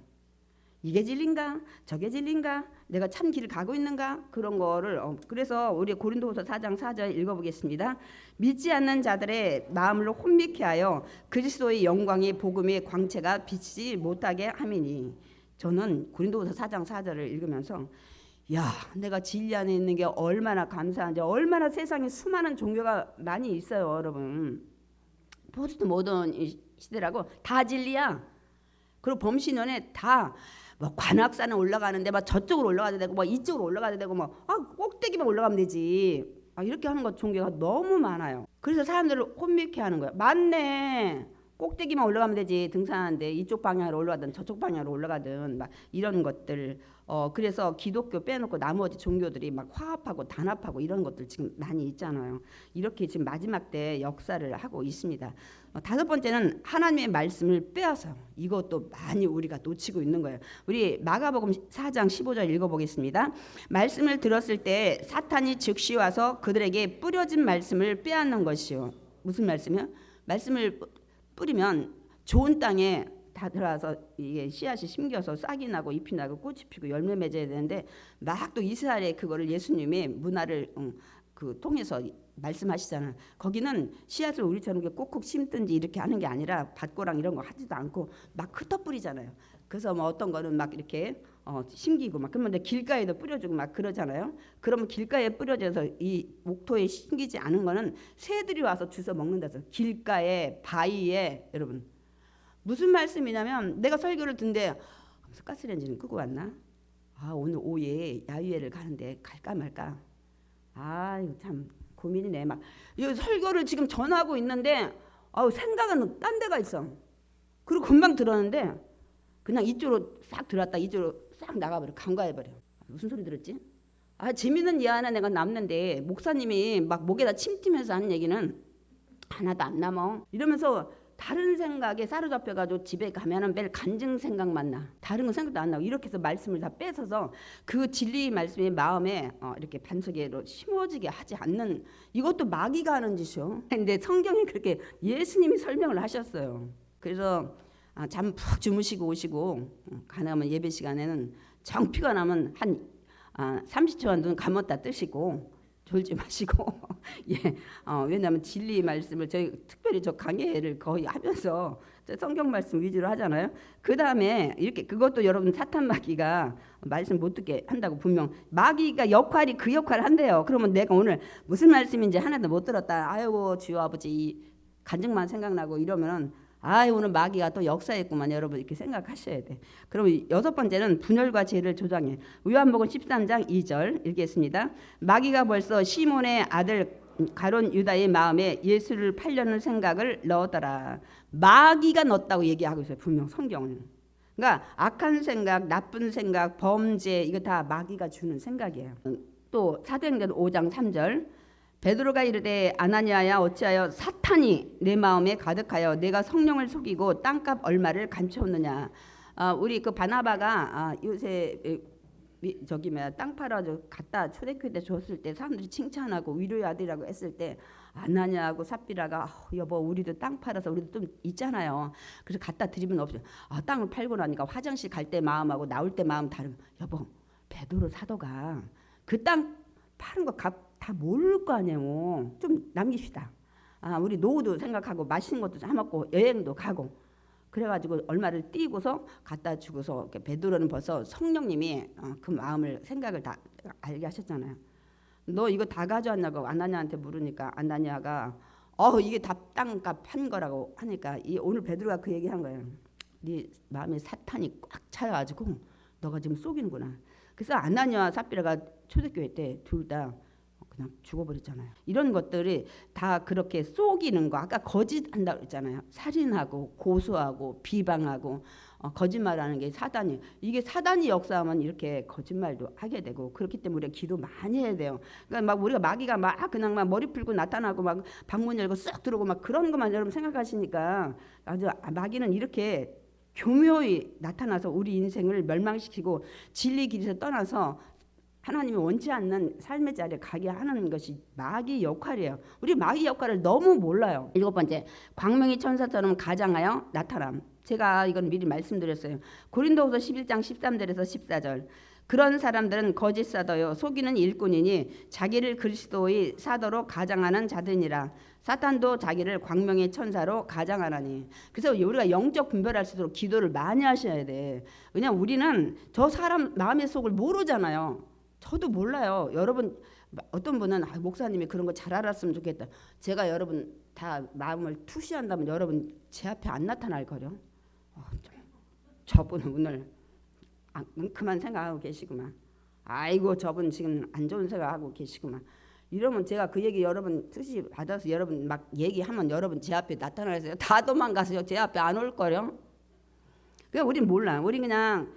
이게 진리인가 저게 진리인가 내가 참 길을 가고 있는가 그런 거를 그래서 우리 고린도후서 4장 4절 읽어보겠습니다. 믿지 않는 자들의 마음을 혼미케 하여 그리스도의 영광의 복음의 광채가 비치지 못하게 함이니. 저는 고린도후서 4장 4절을 읽으면서 야, 내가 진리 안에 있는 게 얼마나 감사한지, 얼마나 세상에 수많은 종교가 많이 있어요, 여러분. 포스트 모던 시대라고 다 진리야. 그리고 범신년에 다 뭐 관악산에 올라가는데 막 저쪽으로 올라가야 되고 뭐 이쪽으로 올라가야 되고 뭐 꼭대기만 올라가면 되지. 이렇게 하는 것 종교가 너무 많아요. 그래서 사람들을 혼미케 하는 거예요. 맞네. 꼭대기만 올라가면 되지. 등산하는데 이쪽 방향으로 올라가든 저쪽 방향으로 올라가든 막 이런 것들. 그래서 기독교 빼놓고 나머지 종교들이 막 화합하고 단합하고 이런 것들 지금 많이 있잖아요. 이렇게 지금 마지막 때 역사를 하고 있습니다. 다섯 번째는 하나님의 말씀을 빼앗아요. 이것도 많이 우리가 놓치고 있는 거예요. 우리 마가복음 4장 15절 읽어보겠습니다. 말씀을 들었을 때 사탄이 즉시 와서 그들에게 뿌려진 말씀을 빼앗는 것이요. 무슨 말씀이요? 말씀을 뿌리면 좋은 땅에 다 들어와서 이게 씨앗이 심겨서 싹이 나고 잎이 나고 꽃이 피고 열매 맺어야 되는데 막 또 이스라엘의 그거를 예수님의 문화를 그 통해서 말씀하시잖아요. 거기는 씨앗을 우리처럼 꼭꼭 심든지 이렇게 하는 게 아니라 밭고랑 이런 거 하지도 않고 막 흩어뿌리잖아요. 그래서 뭐 어떤 거는 막 이렇게 심기고 막 그러면 길가에도 뿌려주고 막 그러잖아요. 그러면 길가에 뿌려져서 이 목토에 심기지 않은 거는 새들이 와서 주워 먹는다서 길가에 바위에 여러분 무슨 말씀이냐면 내가 설교를 듣는데 가스레인지는 끄고 왔나? 오늘 오후에 야유회를 가는데 갈까 말까? 이거 참 고민이네. 막 이 설교를 지금 전하고 있는데 생각은 딴 데가 있어. 그리고 금방 들었는데 그냥 이쪽으로 싹 들어왔다 이쪽으로 싹 나가버려. 간과해버려. 무슨 소리 들었지? 재밌는 예 하나 내가 남는데 목사님이 막 목에다 침 튀면서 하는 얘기는 하나도 안 남어. 이러면서 다른 생각에 사로잡혀가지고 집에 가면은 매일 간증 생각만 나. 다른 건 생각도 안 나고 이렇게 해서 말씀을 다 뺏어서 그 진리 말씀이 마음에 이렇게 반석에로 심어지게 하지 않는 이것도 마귀가 하는 짓이요. 근데 성경에 그렇게 예수님이 설명을 하셨어요. 그래서 잠 푹 주무시고 오시고 가능하면 예배 시간에는 정피가 나면 한 30초간 눈 감았다 뜨시고 졸지 마시고 왜냐하면 진리 말씀을 저희 특별히 저 강해를 거의 하면서 성경 말씀 위주로 하잖아요. 그 다음에 이렇게 그것도 여러분 사탄 마귀가 말씀 못 듣게 한다고 분명 마귀가 역할이 그 역할을 한대요. 그러면 내가 오늘 무슨 말씀인지 하나도 못 들었다. 아이고 주여 아버지 간증만 생각나고 이러면은 오늘 마귀가 또 역사했구만 여러분 이렇게 생각하셔야 돼. 그럼 여섯 번째는 분열과 죄를 조장해. 요한복음 13장 2절 읽겠습니다. 마귀가 벌써 시몬의 아들 가룟 유다의 마음에 예수를 팔려는 생각을 넣었더라. 마귀가 넣었다고 얘기하고 있어요. 분명 성경은. 그러니까 악한 생각, 나쁜 생각, 범죄 이거 다 마귀가 주는 생각이에요. 또 사도행전 5장 3절 베드로가 이르되 아나니아야 어찌하여 사탄이 내 마음에 가득하여 내가 성령을 속이고 땅값 얼마를 감추었느냐. 우리 그 바나바가 요새 저기 땅 팔아 갖다 초대교회 때 줬을 때 사람들이 칭찬하고 위로의 아들이라고 했을 때 아나니아하고 삽비라가 여보 우리도 땅 팔아서 우리도 좀 있잖아요. 그래서 갖다 드리면 없어요. 땅을 팔고 나니까 화장실 갈 때 마음하고 나올 때 마음 다른. 여보 베드로 사도가 그 땅 파는 거 다 모를 거 아니에요. 좀 남깁시다. 우리 노후도 생각하고 맛있는 것도 사 먹고 여행도 가고 그래가지고 얼마를 띄고서 갖다 주고서 베드로는 벌써 성령님이 그 마음을 생각을 다 알게 하셨잖아요. 너 이거 다 가져왔냐고 아나니아한테 물으니까 아나니아가 이게 다 땅값 한 거라고 하니까 오늘 베드로가 그 얘기한 거예요. 네 마음에 사탄이 꽉 차가지고 너가 지금 속이는구나. 그래서 아나니아와 삽비라가 초대교회 때 둘 다 그냥 죽어버렸잖아요. 이런 것들이 다 그렇게 속이는 거. 아까 거짓한다고 그랬잖아요. 살인하고 고소하고 비방하고 거짓말하는 게 사단이. 이게 사단이 역사하면 이렇게 거짓말도 하게 되고 그렇기 때문에 우리가 기도 많이 해야 돼요. 그러니까 막 우리가 마귀가 막 그냥 막 머리 풀고 나타나고 막 방문 열고 쑥 들어오고 막 그런 것만 여러분 생각하시니까 아주 마귀는 이렇게 교묘히 나타나서 우리 인생을 멸망시키고 진리 길에서 떠나서 하나님이 원치 않는 삶의 자리에 가게 하는 것이 마귀 역할이에요. 우리 마귀 역할을 너무 몰라요. 일곱 번째, 광명이 천사처럼 가장하여 나타남. 제가 이건 미리 말씀드렸어요. 고린도후서 11장 13절에서 14절. 그런 사람들은 거짓 사도요 속이는 일꾼이니 자기를 그리스도의 사도로 가장하는 자들이라. 사탄도 자기를 광명의 천사로 가장하나니. 그래서 우리가 영적 분별할 수 있도록 기도를 많이 하셔야 돼. 왜냐하면 우리는 저 사람 마음의 속을 모르잖아요. 저도 몰라요. 여러분 어떤 분은 목사님이 그런 거 잘 알았으면 좋겠다. 제가 여러분 다 마음을 투시한다면 여러분 제 앞에 안 나타날 거려. 저분은 오늘 그만 생각하고 계시구만. 아이고 저분 지금 안 좋은 생각하고 계시구만. 이러면 제가 그 얘기 여러분 뜻이 받아서 여러분 막 얘기하면 여러분 제 앞에 나타나세요. 다 도망가세요. 제 앞에 안 올 거요. 그러니까 우린 몰라. 우리 그냥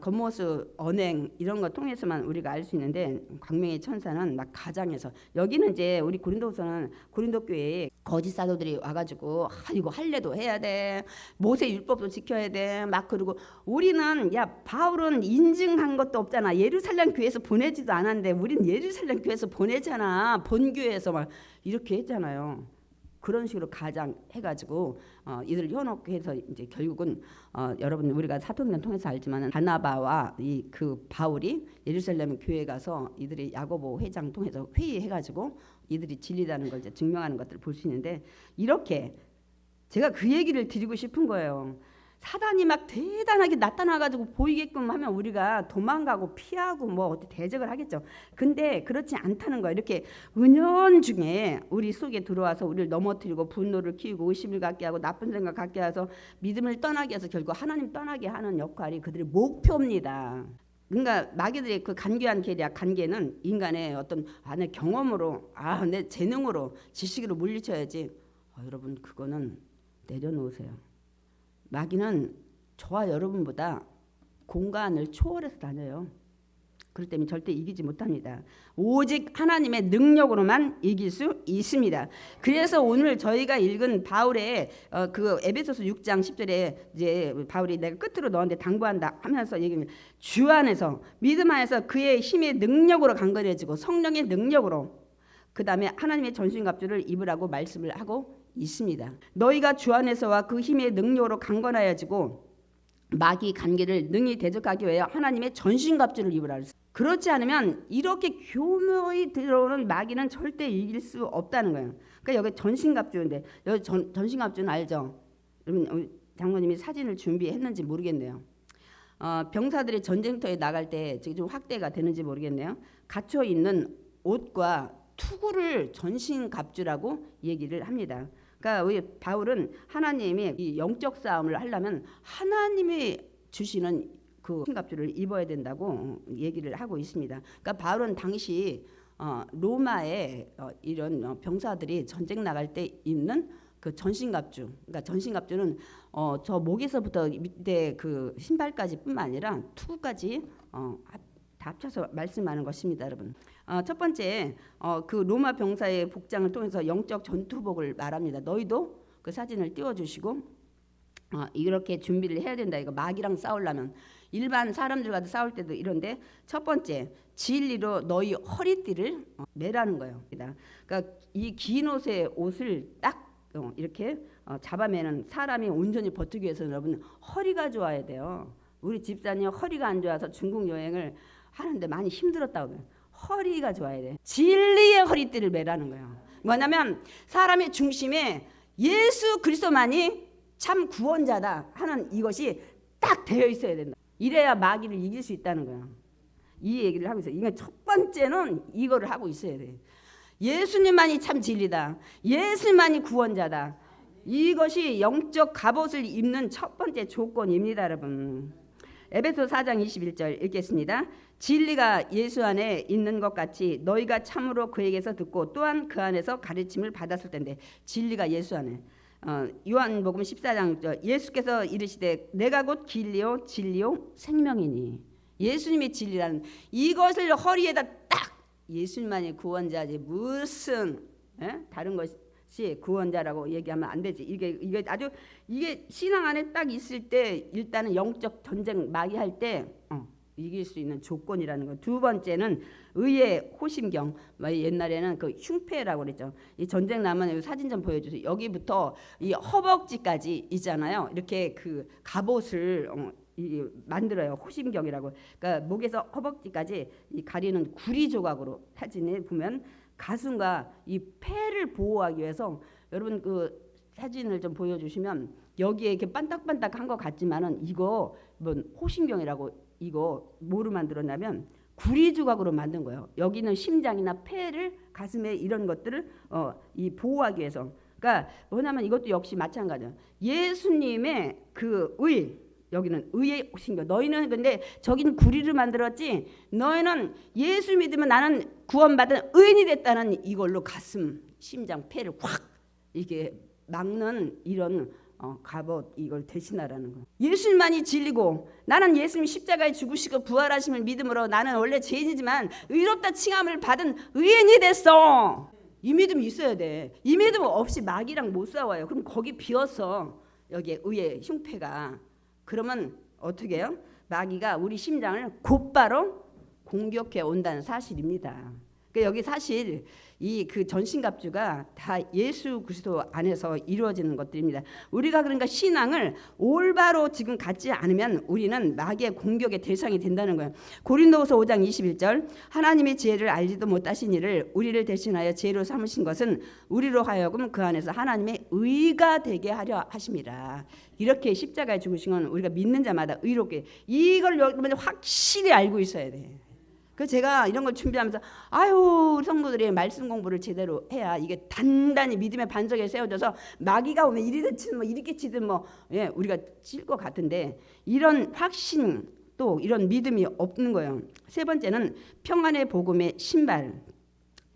겉모습, 언행 이런 거 통해서만 우리가 알 수 있는데 광명의 천사는 막 가장해서 여기는 이제 우리 고린도서는 고린도 교회에 거짓 사도들이 와가지고 이거 할례도 해야 돼, 모세 율법도 지켜야 돼, 막 그러고 우리는 야 바울은 인증한 것도 없잖아. 예루살렘 교회에서 보내지도 않았는데 우린 예루살렘 교회에서 보내잖아. 본교회에서 막 이렇게 했잖아요. 그런 식으로 가장해가지고 이들을 현혹 해서 이제 결국은 여러분 우리가 사도행전 통해서 알지만은 바나바와 이 그 바울이 예루살렘 교회에 가서 이들이 야고보 회장 통해서 회의해가지고 이들이 진리라는 걸 이제 증명하는 것들을 볼 수 있는데 이렇게 제가 그 얘기를 드리고 싶은 거예요. 사단이 막 대단하게 나타나가지고 보이게끔 하면 우리가 도망가고 피하고 뭐 어떻게 대적을 하겠죠. 근데 그렇지 않다는 거예요. 이렇게 은연중에 우리 속에 들어와서 우리를 넘어뜨리고 분노를 키우고 의심을 갖게 하고 나쁜 생각 갖게 해서 믿음을 떠나게 해서 결국 하나님 떠나게 하는 역할이 그들의 목표입니다. 그러니까 마귀들의 그 간계한 계략, 간계는 인간의 어떤 내 경험으로 내 재능으로 지식으로 물리쳐야지. 여러분 그거는 내려놓으세요. 마귀는 저와 여러분보다 공간을 초월해서 다녀요. 그렇기 때문에 절대 이기지 못합니다. 오직 하나님의 능력으로만 이길 수 있습니다. 그래서 오늘 저희가 읽은 바울의 그 에베소서 6장 10절에 이제 바울이 내가 끝으로 너한테 당부한다 하면서 얘기합니다. 주 안에서 믿음 안에서 그의 힘의 능력으로 강건해지고 성령의 능력으로 그 다음에 하나님의 전신갑주를 입으라고 말씀을 하고 있습니다. 너희가 주 안에서와 그 힘의 능력으로 강건하여지고 마귀 간계를 능히 대적하기 위하여 하나님의 전신갑주를 입으라. 그렇지 않으면 이렇게 교묘히 들어오는 마귀는 절대 이길 수 없다는 거예요. 그러니까 여기 전신갑주인데 여기 전신갑주는 알죠? 여러분 장모님이 사진을 준비했는지 모르겠네요. 병사들이 전쟁터에 나갈 때 지금 좀 확대가 되는지 모르겠네요. 갇혀 있는 옷과 투구를 전신갑주라고 얘기를 합니다. 그러니까 우리 바울은 하나님이 이 영적 싸움을 하려면 하나님이 주시는 그 신갑주를 입어야 된다고 얘기를 하고 있습니다. 그러니까 바울은 당시 로마에 이런 병사들이 전쟁 나갈 때 입는 그 전신갑주. 그러니까 전신갑주는 저 목에서부터 밑에 그 신발까지뿐만 아니라 투구까지 다 합쳐서 말씀하는 것입니다, 여러분. 첫 번째 그 로마 병사의 복장을 통해서 영적 전투복을 말합니다. 너희도 그 사진을 띄워주시고 이렇게 준비를 해야 된다. 이거 마귀랑 싸우려면 일반 사람들과 싸울 때도 이런데 첫 번째 진리로 너희 허리띠를 매라는 거예요. 그러니까 이 긴 옷을 딱 이렇게 잡아매는 사람이 온전히 버티기 위해서는 여러분 허리가 좋아야 돼요. 우리 집사님 허리가 안 좋아서 중국 여행을 하는데 많이 힘들었다고 해요. 허리가 좋아야 돼. 진리의 허리띠를 매라는 거예요. 뭐냐면 사람의 중심에 예수 그리스도만이 참 구원자다 하는 이것이 딱 되어 있어야 된다. 이래야 마귀를 이길 수 있다는 거예요. 이 얘기를 하고 있어요. 이거 첫 번째는 이거를 하고 있어야 돼. 예수님만이 참 진리다. 예수님만이 구원자다. 이것이 영적 갑옷을 입는 첫 번째 조건입니다, 여러분. 에베소 4장 21절 읽겠습니다. 진리가 예수 안에 있는 것 같이 너희가 참으로 그에게서 듣고 또한 그 안에서 가르침을 받았을 텐데 진리가 예수 안에. 요한복음 14장 예수께서 이르시되 내가 곧 길이요 진리요 생명이니. 예수님이 진리라는 이것을 허리에다 딱 예수님만이 구원자지 무슨 다른 것이 구원자라고 얘기하면 안 되지. 이게 아주 이게 신앙 안에 딱 있을 때 일단은 영적 전쟁 마귀 할 때 이길 수 있는 조건이라는 거. 두 번째는 의의 호심경. 옛날에는 그 흉패라고 그랬죠. 이 전쟁 나면 사진 좀 보여주세요. 여기부터 이 허벅지까지 있잖아요. 이렇게 그 갑옷을 만들어요. 호심경이라고. 그러니까 목에서 허벅지까지 이 가리는 구리 조각으로 사진에 보면 가슴과 이 폐를 보호하기 위해서 여러분 그 사진을 좀 보여주시면 여기에 이렇게 반딱반딱한 것 같지만은 이거 뭐 호심경이라고 이거 뭐로 만들었냐면 구리 조각으로 만든 거예요. 여기는 심장이나 폐를 가슴에 이런 것들을 이 보호하기 위해서. 그러니까 뭐냐면 이것도 역시 마찬가지예요. 예수님의 그 의 여기는 의의 호심경. 너희는 근데 저기는 구리를 만들었지. 너희는 예수 믿으면 나는 구원받은 의인이 됐다는 이걸로 가슴, 심장, 폐를 확 이게 막는 이런 갑옷 이걸 대신하라는 거. 예수님만이 진리고 나는 예수님 십자가에 죽으시고 부활하심을 믿음으로 나는 원래 죄인이지만 의롭다 칭함을 받은 의인이 됐어. 이 믿음이 있어야 돼. 이 믿음 없이 마귀랑 못 싸워요. 그럼 거기 비어서 여기에 의의 흉패가 그러면 어떻게 해요? 마귀가 우리 심장을 곧바로 공격해 온다는 사실입니다. 그러니까 여기 사실 이 그 전신갑주가 다 예수 그리스도 안에서 이루어지는 것들입니다. 우리가 그러니까 신앙을 올바로 지금 갖지 않으면 우리는 마귀의 공격의 대상이 된다는 거예요. 고린도후서 5장 21절 하나님의 지혜를 알지도 못하신 이를 우리를 대신하여 지혜로 삼으신 것은 우리로 하여금 그 안에서 하나님의 의가 되게 하려 하심이라. 이렇게 십자가에 죽으신 건 우리가 믿는 자마다 의롭게 이걸 여러분 확실히 알고 있어야 돼. 그 제가 이런 걸 준비하면서 아유 성도들이 말씀 공부를 제대로 해야 이게 단단히 믿음의 반석에 세워져서 마귀가 오면 이리 치든 뭐 이렇게 치든 뭐 우리가 칠 것 같은데 이런 확신 또 이런 믿음이 없는 거예요. 세 번째는 평안의 복음의 신발.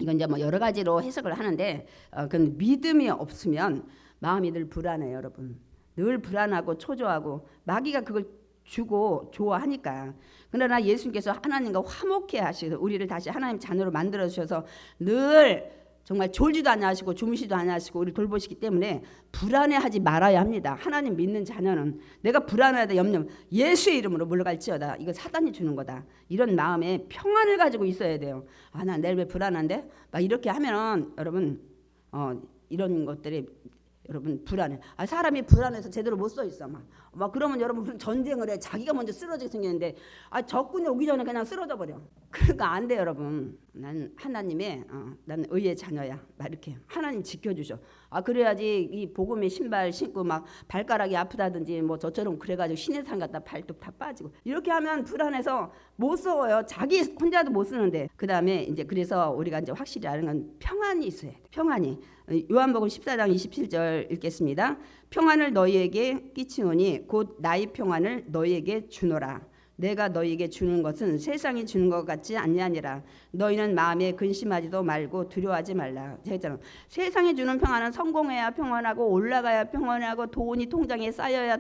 이건 이제 뭐 여러 가지로 해석을 하는데 그건 믿음이 없으면 마음이 늘 불안해요, 여러분. 늘 불안하고 초조하고 마귀가 그걸 주고 좋아하니까. 그러나 예수님께서 하나님과 화목해 하시고 우리를 다시 하나님 자녀로 만들어 주셔서 늘 정말 졸지도 않으시고 주무시도 않으시고 우리 돌보시기 때문에 불안해하지 말아야 합니다. 하나님 믿는 자녀는 내가 불안하다 염려 예수의 이름으로 물러갈지어다. 이거 사단이 주는 거다. 이런 마음에 평안을 가지고 있어야 돼요. 아, 나 내일 왜 불안한데? 막 이렇게 하면은 여러분 이런 것들이 여러분 불안해. 사람이 불안해서 제대로 못 써 있어 막 그러면 여러분 무슨 전쟁을 해. 자기가 먼저 쓰러지게 생겼는데 적군이 오기 전에 그냥 쓰러져 버려. 그러니까 안 돼 여러분. 난 하나님의 난 의의 자녀야. 막 이렇게 하나님 지켜주셔. 그래야지 이 복음의 신발 신고 막 발가락이 아프다든지 뭐 저처럼 그래가지고 신의 산 갔다 발톱 다 빠지고 이렇게 하면 불안해서 못 써요. 자기 혼자도 못 쓰는데. 그 다음에 이제 그래서 우리가 이제 확실히 아는 건 평안이 있어야 돼. 평안이. 요한복음 14장 27절 읽겠습니다. 평안을 너희에게 끼치오니 곧 나의 평안을 너희에게 주노라. 내가 너희에게 주는 것은 세상이 주는 것 같지 아니하니라. 너희는 마음에 근심하지도 말고 두려워하지 말라. 제가 했잖아. 세상이 주는 평안은 성공해야 평안하고 올라가야 평안하고 돈이 통장에 쌓여야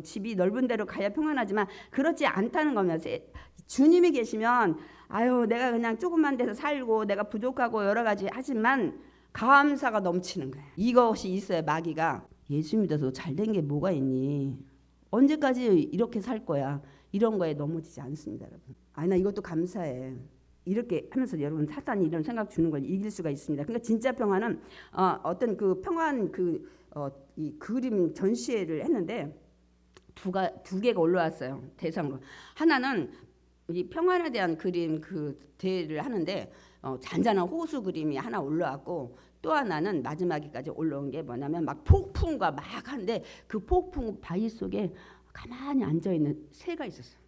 집이 넓은 데로 가야 평안하지만 그렇지 않다는 겁니다. 주님이 계시면 내가 그냥 조금만 데서 살고 내가 부족하고 여러 가지 하지만 감사가 넘치는 거예요. 이것이 있어야 마귀가 예수 믿어서 잘된 게 뭐가 있니? 언제까지 이렇게 살 거야? 이런 거에 넘어지지 않습니다, 여러분. 나 이것도 감사해. 이렇게 하면서 여러분 사탄이 이런 생각 주는 걸 이길 수가 있습니다. 그러니까 진짜 평안은 어떤 그 평안 이 그림 전시회를 했는데 두 개가 올라왔어요. 대상으로. 하나는 이 평안에 대한 그림 그 대회를 하는데 잔잔한 호수 그림이 하나 올라왔고 또 하나는 마지막에까지 올라온 게 뭐냐면 막 폭풍과 막 하는데 그 폭풍 바위 속에 가만히 앉아있는 새가 있었어요.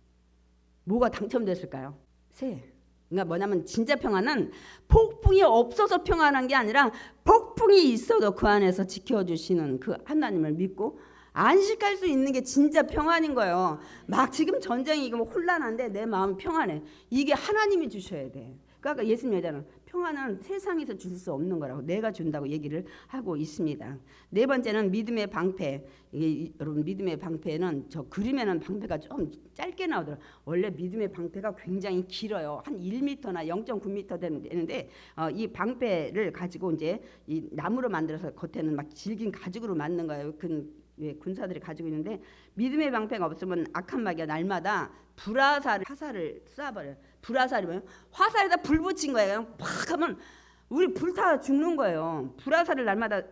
뭐가 당첨됐을까요? 새. 그러니까 뭐냐면 진짜 평안은 폭풍이 없어서 평안한 게 아니라 폭풍이 있어도 그 안에서 지켜주시는 그 하나님을 믿고 안식할 수 있는 게 진짜 평안인 거예요. 막 지금 전쟁이 혼란한데 내 마음이 평안해. 이게 하나님이 주셔야 돼. 그러니까 예수님 얘기하잖아. 평안은 세상에서 줄 수 없는 거라고 내가 준다고 얘기를 하고 있습니다. 네 번째는 믿음의 방패. 여러분 믿음의 방패는 저 그림에는 방패가 좀 짧게 나오더라고요. 원래 믿음의 방패가 굉장히 길어요. 한 1m나 0.9m 되는데 이 방패를 가지고 이제 이 나무로 만들어서 겉에는 막 질긴 가죽으로 만든 거예요. 왜 군사들이 가지고 있는데 믿음의 방패가 없으면 악한 마귀가 날마다 화살을 쏴버려요. 불화살이 뭐예요? 화살에다 불 붙인 거예요. 그냥 팍 하면 우리 불타 죽는 거예요. 불화살을 날마다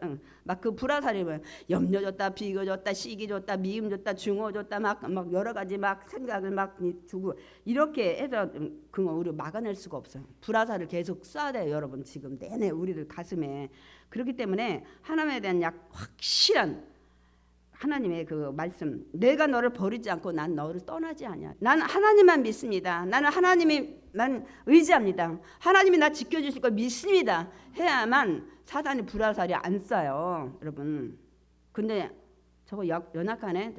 막 그 불화살이 뭐예요? 염려 줬다, 비교 줬다, 시기 줬다, 미움 줬다, 증오 줬다, 막 여러 가지 막 생각을 막 주고 이렇게 해서 그거 우리 막아낼 수가 없어요. 불화살을 계속 쏴야 돼요, 여러분. 지금 내내 우리들 가슴에. 그렇기 때문에 하나님에 대한 확실한 하나님의 그 말씀, 내가 너를 버리지 않고 난 너를 떠나지 않냐. 난 하나님만 믿습니다. 난 의지합니다. 하나님이 나 지켜주실 걸 믿습니다. 해야만 사단이 불화살이 안 쏴요, 여러분. 근데 저거 연약하네.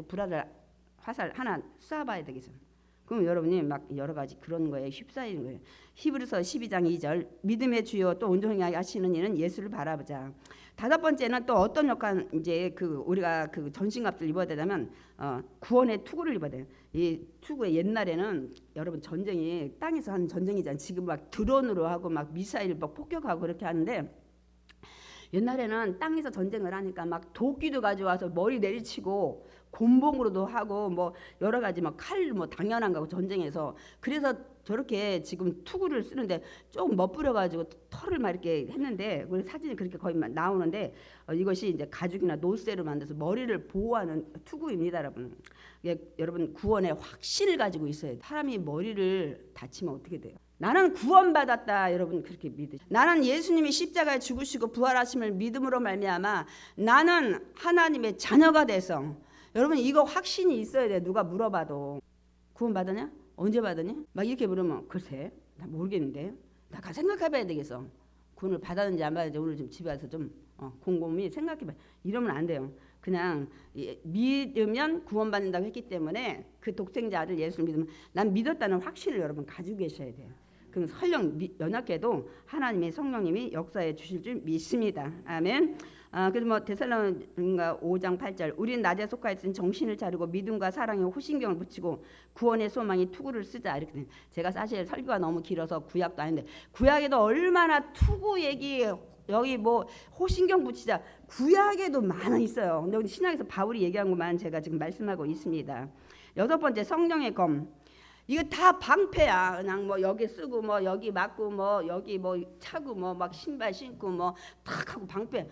화살 하나 쏴봐야 되겠어. 그럼 여러분이 막 여러 가지 그런 거에 휩싸이는 거예요. 히브리서 12장 2절 믿음의 주요 또 온전하게 하시는 이는 예수를 바라보자. 다섯 번째는 또 어떤 역할 이제 우리가 전신갑주를 입어야 되냐면 구원의 투구를 입어야 돼요. 이 투구에 옛날에는 여러분 전쟁이 땅에서 하는 전쟁이잖아요. 지금 막 드론으로 하고 막 미사일 막 폭격하고 그렇게 하는데 옛날에는 땅에서 전쟁을 하니까 막 도끼도 가져와서 머리 내리치고 곤봉으로도 하고 뭐 여러 가지 막 칼 뭐 당연한 거고 전쟁에서 그래서 저렇게 지금 투구를 쓰는데 좀 멋부려 가지고 털을 막 이렇게 했는데 그 사진이 그렇게 거의 나오는데 이것이 이제 가죽이나 노쇠로 만들어서 머리를 보호하는 투구입니다, 여러분. 여러분 구원의 확신을 가지고 있어야 돼요. 사람이 머리를 다치면 어떻게 돼요? 나는 구원받았다, 여러분 그렇게 믿으시. 나는 예수님이 십자가에 죽으시고 부활하심을 믿음으로 말미암아 나는 하나님의 자녀가 돼서 여러분 이거 확신이 있어야 돼. 누가 물어봐도 구원받았냐? 언제 받았냐? 막 이렇게 물으면 글쎄 나 모르겠는데 나 가 생각해봐야 되겠어. 구원을 받았는지 안 받았는지 오늘 좀 집에 와서 좀 곰곰이 생각해봐. 이러면 안 돼요. 그냥 믿으면 구원받는다고 했기 때문에 그 독생자를 예수를 믿으면 난 믿었다는 확신을 여러분 가지고 계셔야 돼요. 그럼 설령 연약해도 하나님의 성령님이 역사해 주실 줄 믿습니다. 아멘. 그래서 뭐 데살로니가 5장 8절 우리는 낮에 속하였으니 정신을 차리고 믿음과 사랑에 호신경을 붙이고 구원의 소망이 투구를 쓰자. 이렇게 제가 사실 설교가 너무 길어서 구약도 아닌데 구약에도 얼마나 투구 얘기 여기 뭐 호신경 붙이자 구약에도 많아 있어요. 근데 우리 신약에서 바울이 얘기한 것만 제가 지금 말씀하고 있습니다. 여섯 번째 성령의 검. 이거 다 방패야. 그냥 뭐 여기 쓰고 뭐 여기 맞고 뭐 여기 뭐 차고 뭐 막 신발 신고 뭐 탁 하고 방패.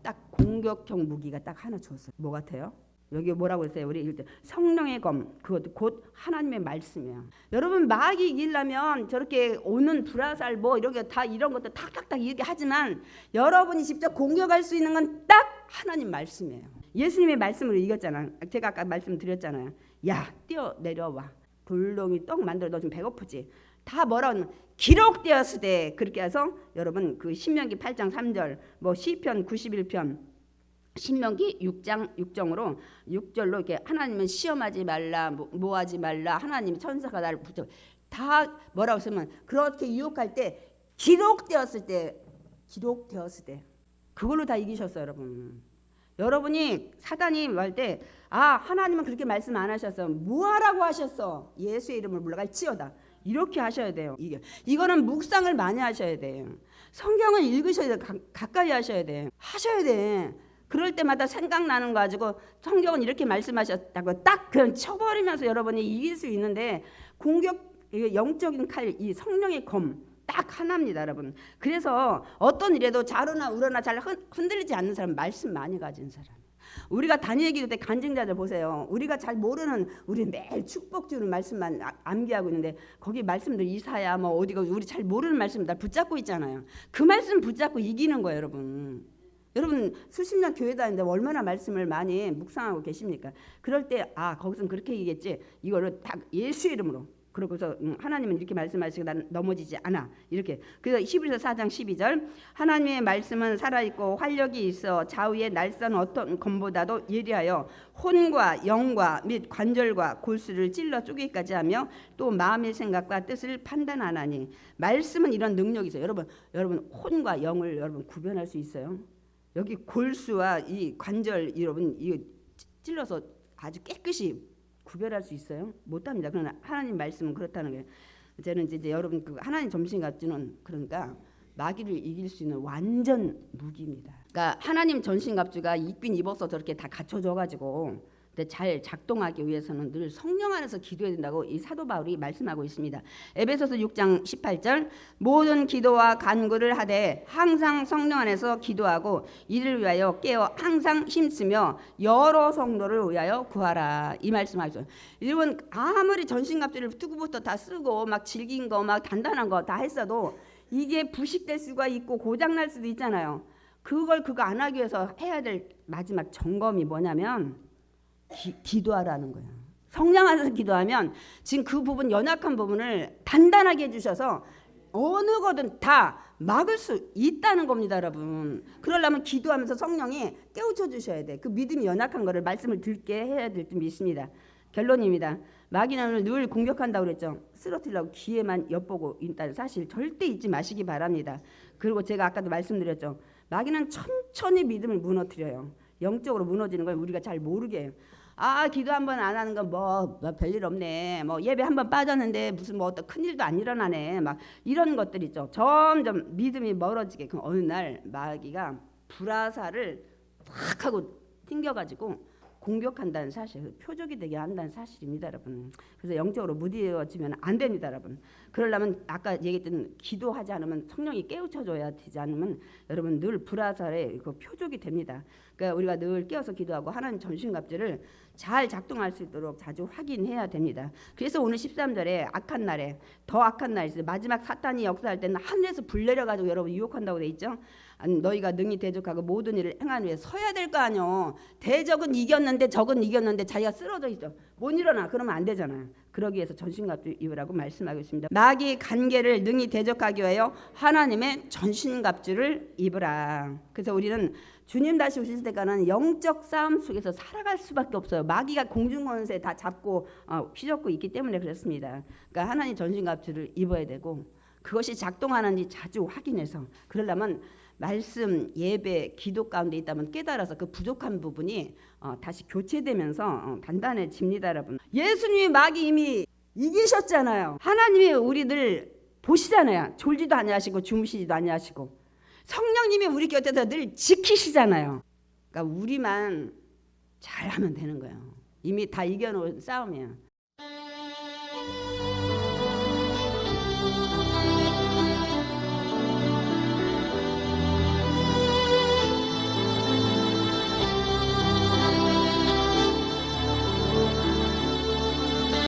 딱 공격형 무기가 딱 하나 줬어요. 뭐 같아요? 여기 뭐라고 했어요? 우리 읽을 때 성령의 검. 그것도 곧 하나님의 말씀이에요. 여러분 마귀 이기려면 저렇게 오는 불화살 뭐 이렇게 다 이런 것도 탁탁탁 이렇게 하지만 여러분이 직접 공격할 수 있는 건 딱 하나님 말씀이에요. 예수님의 말씀으로 이겼잖아. 제가 아까 말씀드렸잖아요. 야 뛰어 내려와. 불똥이 떡 만들어. 너 지금 배고프지? 다 뭐라 하면 기록되었으되 그렇게 해서 여러분 그 신명기 8장 3절 뭐 시편 91편 신명기 6장 6절로 이렇게 하나님은 시험하지 말라 뭐 하지 말라 하나님 천사가 나를 붙여 다 뭐라고 쓰면 그렇게 유혹할 때 기록되었을 때 그걸로 다 이기셨어요, 여러분. 여러분이 사단이 말 때 하나님은 그렇게 말씀 안 하셨어. 뭐하라고 하셨어? 예수의 이름을 물러갈지어다. 이렇게 하셔야 돼요. 이거는 묵상을 많이 하셔야 돼요. 성경을 읽으셔야 돼요. 가까이 하셔야 돼요. 하셔야 돼. 그럴 때마다 생각나는 거 가지고 성경은 이렇게 말씀하셨다고 딱 그냥 쳐버리면서 여러분이 이길 수 있는데 영적인 칼, 이 성령의 검 딱 하나입니다, 여러분. 그래서 어떤 일에도 좌로나 우로나 잘 흔들리지 않는 사람, 말씀 많이 가진 사람. 우리가 다니엘 기도 때 간증자들 보세요. 우리가 잘 모르는 우리 매일 축복 주는 말씀만 암기하고 있는데 거기 말씀들 이사야 뭐 어디가 우리 잘 모르는 말씀 다 붙잡고 있잖아요. 그 말씀 붙잡고 이기는 거예요, 여러분. 여러분 수십 년 교회 다니는데 얼마나 말씀을 많이 묵상하고 계십니까? 그럴 때 거기서는 그렇게 얘기했지. 이거를 딱 예수 이름으로. 그러고서 하나님은 이렇게 말씀하시고 난 넘어지지 않아. 이렇게. 그래서 히브리서 4장 12절 하나님의 말씀은 살아있고 활력이 있어 좌우의 날선 어떤 검보다도 예리하여 혼과 영과 및 관절과 골수를 찔러 쪼개기까지 하며 또 마음의 생각과 뜻을 판단하나니 말씀은 이런 능력이 있어요. 여러분 혼과 영을 여러분 구별할 수 있어요? 여기 골수와 이 관절 여러분 이거 찔러서 아주 깨끗이 구별할 수 있어요? 못합니다. 그러나 하나님 말씀은 그렇다는 게 저는 이제 여러분 그 하나님 점심 같지는 그러니까 마귀를 이길 수 있는 완전 무기입니다. 그러니까 하나님 전신갑주가 입긴 입어서 저렇게 다 갖춰져가지고 잘 작동하기 위해서는 늘 성령 안에서 기도해야 된다고 이 사도 바울이 말씀하고 있습니다. 에베소서 6장 18절 모든 기도와 간구를 하되 항상 성령 안에서 기도하고 이를 위하여 깨어 항상 힘쓰며 여러 성도를 위하여 구하라. 이 말씀하죠. 여러분 아무리 전신갑주를 투구부터 다 쓰고 막 질긴 거 막 단단한 거 다 했어도 이게 부식될 수가 있고 고장날 수도 있잖아요. 그거 안 하기 위해서 해야 될 마지막 점검이 뭐냐면 기도하라는 거예요. 성령 안에서 기도하면 지금 그 부분 연약한 부분을 단단하게 해주셔서 어느 거든 다 막을 수 있다는 겁니다, 여러분. 그러려면 기도하면서 성령이 깨우쳐 주셔야 돼. 그 믿음이 연약한 거를 말씀을 듣게 해야 될 줄 믿습니다. 결론입니다. 마귀는 늘 공격한다고 그랬죠. 쓰러뜨리려고 기회만 엿보고 있다는 사실 절대 잊지 마시기 바랍니다. 그리고 제가 아까도 말씀드렸죠. 마귀는 천천히 믿음을 무너뜨려요. 영적으로 무너지는 걸 우리가 잘 모르게 해요. 기도 한번 안 하는 건 뭐 별일 없네. 뭐 예배 한번 빠졌는데 무슨 뭐 어떤 큰일도 안 일어나네. 막 이런 것들 있죠. 점점 믿음이 멀어지게 그 어느 날 마귀가 불화살을 탁 하고 튕겨가지고 공격한다는 사실, 표적이 되게 한다는 사실입니다, 여러분. 그래서 영적으로 무디어지면 안 됩니다, 여러분. 그러려면 아까 얘기했던 기도하지 않으면 성령이 깨우쳐줘야 되지 않으면 여러분 늘 불화살의 그 표적이 됩니다. 그러니까 우리가 늘 깨어서 기도하고 하나님 전신갑주를 잘 작동할 수 있도록 자주 확인해야 됩니다. 그래서 오늘 13절에 악한 날에 더 악한 날이 있어요. 마지막 사탄이 역사할 때는 하늘에서 불 내려가지고 여러분 유혹한다고 돼 있죠. 너희가 능히 대적하고 모든 일을 행하는 위해 서야 될 거 아니요. 대적은 이겼는데 적은 이겼는데 자기가 쓰러져 있어. 못 일어나. 그러면 안 되잖아요. 그러기 위해서 전신갑주 입으라고 말씀하고 있습니다. 마귀 간계를 능히 대적하기 위하여 하나님의 전신갑주를 입으라. 그래서 우리는 주님 다시 오실 때까지는 영적 싸움 속에서 살아갈 수밖에 없어요. 마귀가 공중권세 다 잡고 휘젓고 있기 때문에 그렇습니다. 그러니까 하나님 전신갑주를 입어야 되고 그것이 작동하는지 자주 확인해서 그러려면 말씀, 예배, 기도 가운데 있다면 깨달아서 그 부족한 부분이 다시 교체되면서 단단해집니다, 여러분. 예수님이 마귀 이미 이기셨잖아요. 하나님이 우리들 보시잖아요. 졸지도 아니하시고 주무시지도 아니하시고 성령님이 우리 곁에서 늘 지키시잖아요. 그러니까 우리만 잘하면 되는 거예요. 이미 다 이겨놓은 싸움이에요.